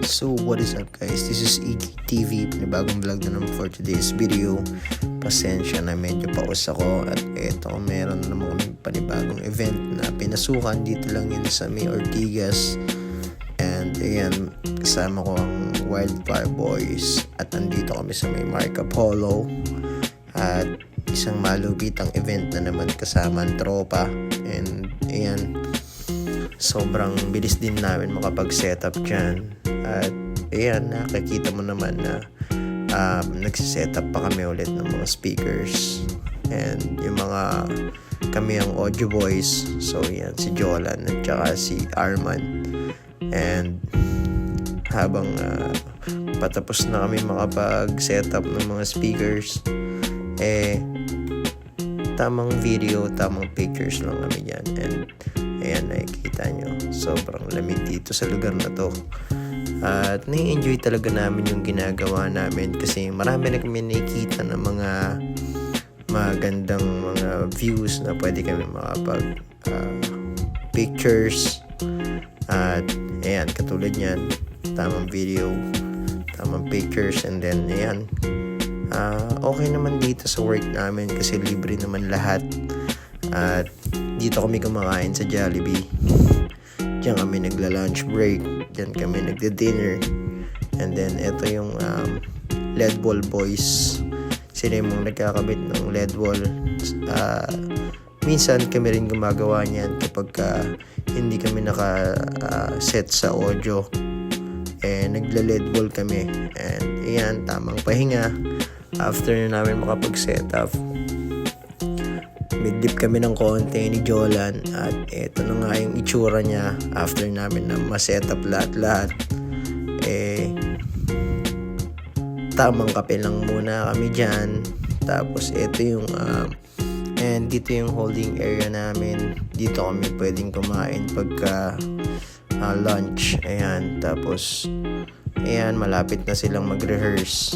So what is up guys, this is EGTV, panibagong vlog na naman for today's video. Pasensya na medyo paus ako at eto meron na naman kami panibagong event na pinasukan dito lang yun sa May Ortigas. And ayan, kasama ko ang Wildfire Boys at nandito kami sa may Marco Polo. At isang malupitang event na naman kasama ang tropa. And ayan, sobrang bilis din namin makapag-setup dyan. At ayan, nakikita mo naman na nagsisetup pa kami ulit ng mga speakers. And yung mga kami ang audio boys. So yan, si Jolan at saka si Arman. And habang patapos na kami makapag-setup ng mga speakers, tamang video, tamang pictures lang kami dyan. And ayan, nakikita nyo, sobrang lamig dito sa lugar na to. At nai-enjoy talaga namin yung ginagawa namin kasi marami na kami nakikita ng mga magandang mga views na pwede kami makapag pictures. At ayan, katulad yan, tamang video, tamang pictures. And then ayan, okay naman dito sa work namin kasi libre naman lahat. At dito kami kumakain sa Jollibee. Diyan kami nagla-lunch break, diyan kami nagde-dinner. And then ito yung LED wall boys. Sila yung nagkakabit ng LED wall. Minsan kami rin gumagawa niyan kapag hindi kami naka-set sa audio. Nagla-LED wall kami. And ayan, tamang pahinga after na namin makapag-setup. Mid-dip kami ng konti ni Jolan at eto na nga yung itsura niya after namin na ma-setup lahat-lahat. Tamang kape lang muna kami dyan. Tapos eto yung and dito yung holding area namin. Dito kami pwedeng kumain pagka lunch. Ayan, tapos ayan, malapit na silang mag-rehearse.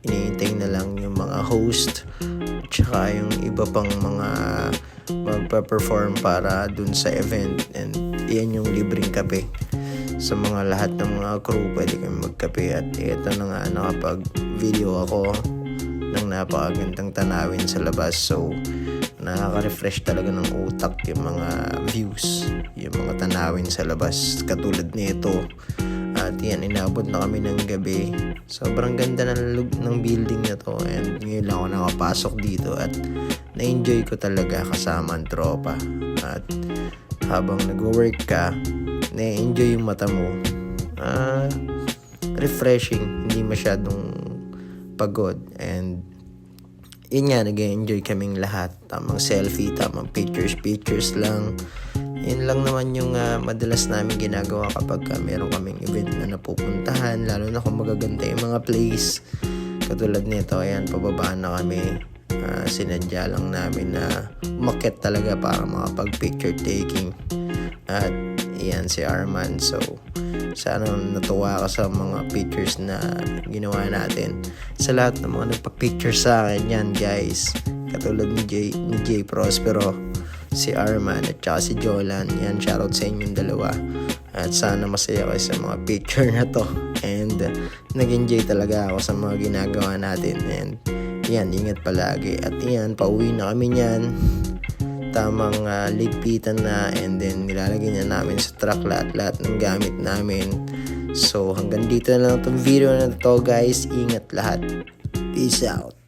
Iniintay na lang yung mga host tsaka yung iba pang mga magpa-perform para dun sa event. And yan yung libreng kape sa mga lahat ng mga crew, pwede kami magkape. At ito na nga, nakapag-video ako ng napakagandang tanawin sa labas. So nakaka-refresh talaga ng utak yung mga views, yung mga tanawin sa labas katulad nito. At yan, inabot na kami ng gabi. Sobrang ganda ng building na to. And ngayon lang ako nakapasok dito at na-enjoy ko talaga kasama ang tropa. At habang nag-work ka, na-enjoy yung mata mo. Refreshing, hindi masyadong pagod. And yun nga, nag-enjoy kaming lahat. Tamang selfie, tamang pictures lang. Yun lang naman yung madalas namin ginagawa kapag meron kaming event na napupuntahan, lalo na kung magaganda yung mga place. Katulad nito, ayan, pababa na kami. Sinadya lang namin na umakyat talaga para makapag-picture taking. At ayan, si Arman. So sana natuwa ka sa mga pictures na ginawa natin. Sa lahat ng mga nagpa-picture sa akin, yan guys, katulad ni Jay Prospero, si Arman at saka si Jolan, yan, shoutout sa inyong dalawa. At sana masaya kayo sa mga picture na to. And nag-enjoy talaga ako sa mga ginagawa natin. And yan, ingat palagi. At yan, pauwi na kami niyan. Tamang ligpitan na. And then nilalagay na namin sa truck lahat ng gamit namin. So hanggang dito na lang itong video na to guys. Ingat lahat. Peace out.